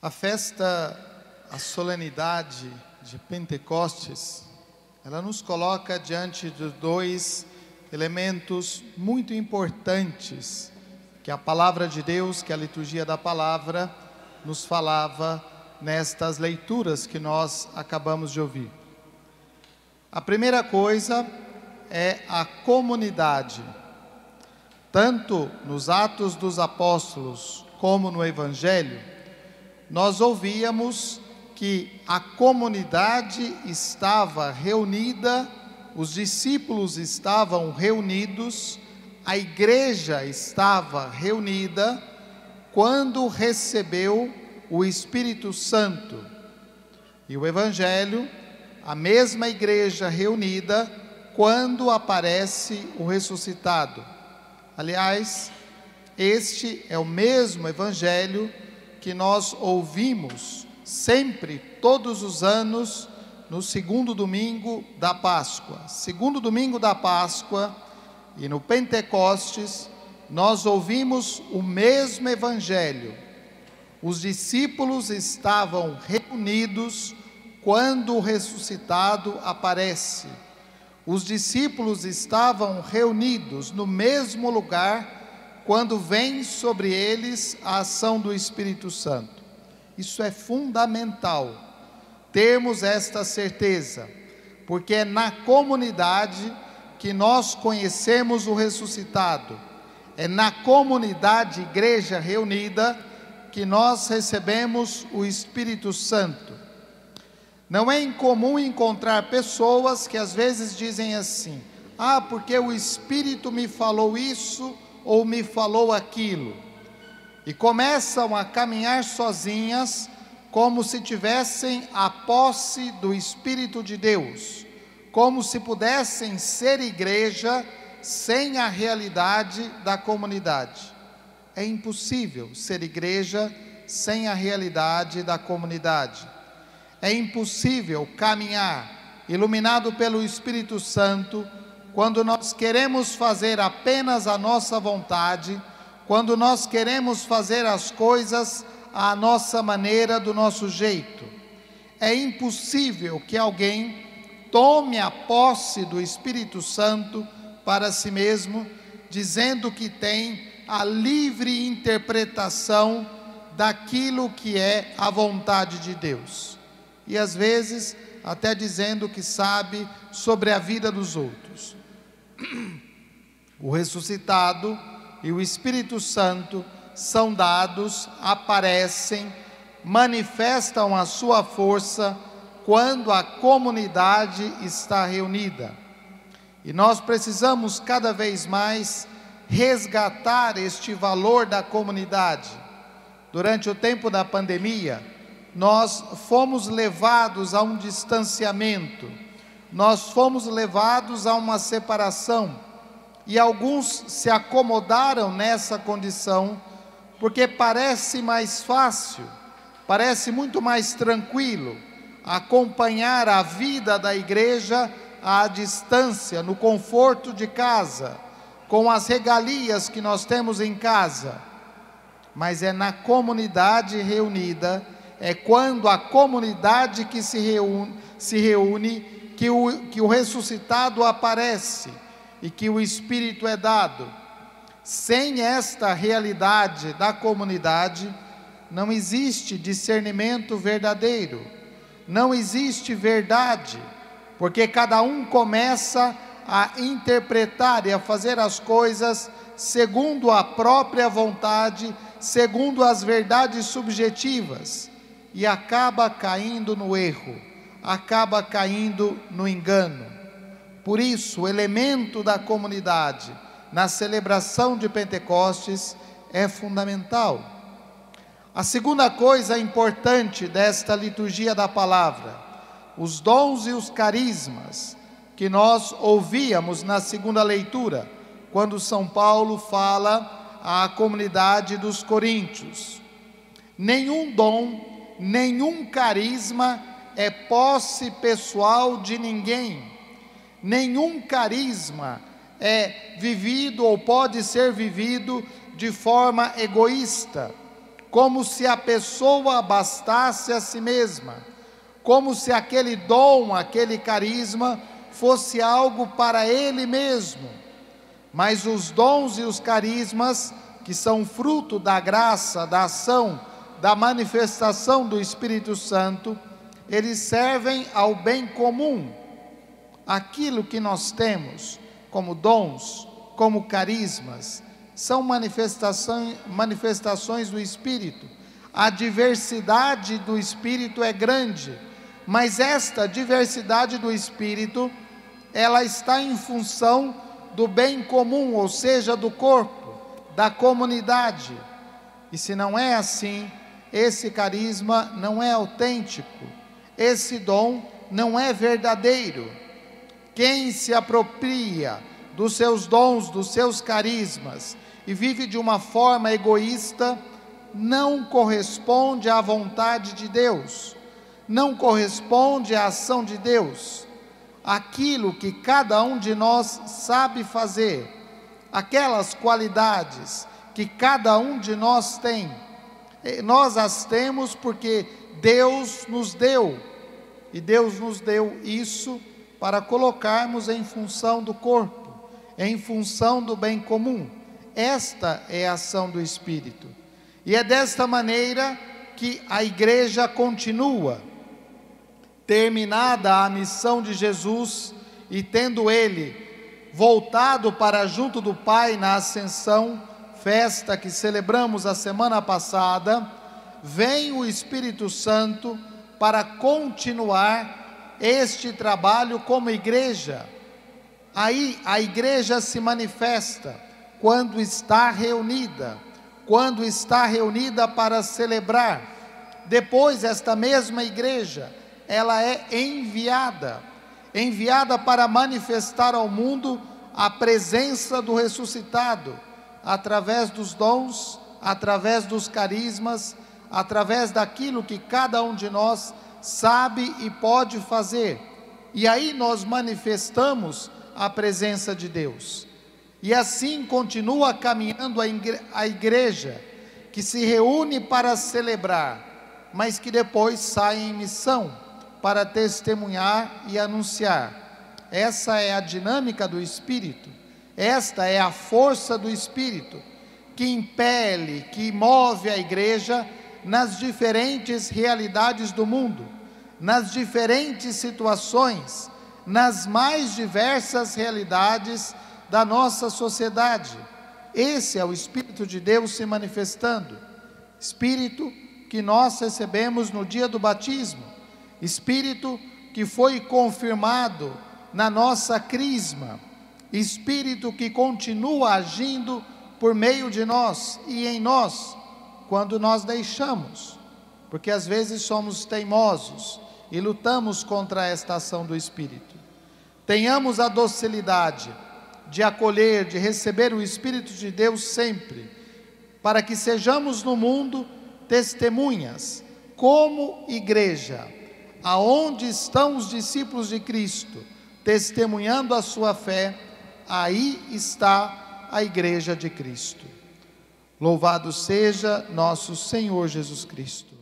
A festa, a solenidade de Pentecostes, ela nos coloca diante de dois elementos muito importantes que a palavra de Deus, que a liturgia da palavra nos falava nestas leituras que nós acabamos de ouvir. A primeira coisa é a comunidade. Tanto nos Atos dos Apóstolos como no Evangelho, nós ouvíamos que a comunidade estava reunida, os discípulos estavam reunidos, a igreja estava reunida quando recebeu o Espírito Santo. E o Evangelho, a mesma igreja reunida quando aparece o ressuscitado. Aliás, este é o mesmo Evangelho que nós ouvimos sempre, todos os anos, no segundo domingo da Páscoa. Segundo domingo da Páscoa e no Pentecostes, nós ouvimos o mesmo Evangelho. Os discípulos estavam reunidos quando o ressuscitado aparece. Os discípulos estavam reunidos no mesmo lugar quando vem sobre eles a ação do Espírito Santo. Isso é fundamental, termos esta certeza, porque é na comunidade que nós conhecemos o ressuscitado, é na comunidade, igreja reunida, que nós recebemos o Espírito Santo. Não é incomum encontrar pessoas que às vezes dizem assim: ah, porque o Espírito me falou isso ou me falou aquilo, e começam a caminhar sozinhas, como se tivessem a posse do Espírito de Deus, como se pudessem ser igreja sem a realidade da comunidade. É impossível ser igreja sem a realidade da comunidade. É impossível caminhar iluminado pelo Espírito Santo quando nós queremos fazer apenas a nossa vontade, quando nós queremos fazer as coisas à nossa maneira, do nosso jeito. É impossível que alguém tome a posse do Espírito Santo para si mesmo, dizendo que tem a livre interpretação daquilo que é a vontade de Deus. E às vezes até dizendo que sabe sobre a vida dos outros. O ressuscitado e o Espírito Santo são dados, aparecem, manifestam a sua força quando a comunidade está reunida. E nós precisamos cada vez mais resgatar este valor da comunidade. Durante o tempo da pandemia, nós fomos levados a um distanciamento, nós fomos levados a uma separação, e alguns se acomodaram nessa condição, porque parece mais fácil, parece muito mais tranquilo acompanhar a vida da igreja à distância, no conforto de casa, com as regalias que nós temos em casa. Mas é na comunidade reunida, é quando a comunidade que se reúne que o ressuscitado aparece e que o Espírito é dado. Sem esta realidade da comunidade, não existe discernimento verdadeiro, não existe verdade, porque cada um começa a interpretar e a fazer as coisas segundo a própria vontade, segundo as verdades subjetivas, e acaba caindo no erro, acaba caindo no engano. Por isso, o elemento da comunidade na celebração de Pentecostes é fundamental. A segunda coisa importante desta liturgia da palavra, os dons e os carismas, que nós ouvíamos na segunda leitura, quando São Paulo fala à comunidade dos Coríntios. Nenhum dom, nenhum carisma é posse pessoal de ninguém. Nenhum carisma é vivido ou pode ser vivido de forma egoísta, como se a pessoa bastasse a si mesma, como se aquele dom, aquele carisma fosse algo para ele mesmo. Mas os dons e os carismas, que são fruto da graça, da ação, da manifestação do Espírito Santo, eles servem ao bem comum. Aquilo que nós temos como dons, como carismas, são manifestações do Espírito. A diversidade do Espírito é grande, mas esta diversidade do Espírito, ela está em função do bem comum, ou seja, do corpo, da comunidade. E se não é assim, esse carisma não é autêntico, esse dom não é verdadeiro. Quem se apropria dos seus dons, dos seus carismas, e vive de uma forma egoísta, não corresponde à vontade de Deus, não corresponde à ação de Deus. Aquilo que cada um de nós sabe fazer, aquelas qualidades que cada um de nós tem, nós as temos porque Deus nos deu, e Deus nos deu isso para colocarmos em função do corpo, em função do bem comum. Esta é a ação do Espírito, e é desta maneira que a igreja continua. Terminada a missão de Jesus e tendo ele voltado para junto do Pai na ascensão, festa que celebramos a semana passada, vem o Espírito Santo para continuar este trabalho como igreja. Aí a igreja se manifesta quando está reunida para celebrar. Depois esta mesma igreja, ela é enviada para manifestar ao mundo a presença do ressuscitado, através dos dons, através dos carismas, através daquilo que cada um de nós sabe e pode fazer. E aí nós manifestamos a presença de Deus. E assim continua caminhando a igreja, que se reúne para celebrar, mas que depois sai em missão, para testemunhar e anunciar. Essa é a dinâmica do Espírito, esta é a força do Espírito, que impele, que move a igreja nas diferentes realidades do mundo, nas diferentes situações, nas mais diversas realidades da nossa sociedade. Esse é o Espírito de Deus se manifestando, Espírito que nós recebemos no dia do batismo, Espírito que foi confirmado na nossa crisma, Espírito que continua agindo por meio de nós e em nós, quando nós deixamos, porque às vezes somos teimosos e lutamos contra esta ação do Espírito. Tenhamos a docilidade de acolher, de receber o Espírito de Deus sempre, para que sejamos no mundo testemunhas, como igreja, aonde estão os discípulos de Cristo, testemunhando a sua fé, aí está a igreja de Cristo. Louvado seja nosso Senhor Jesus Cristo.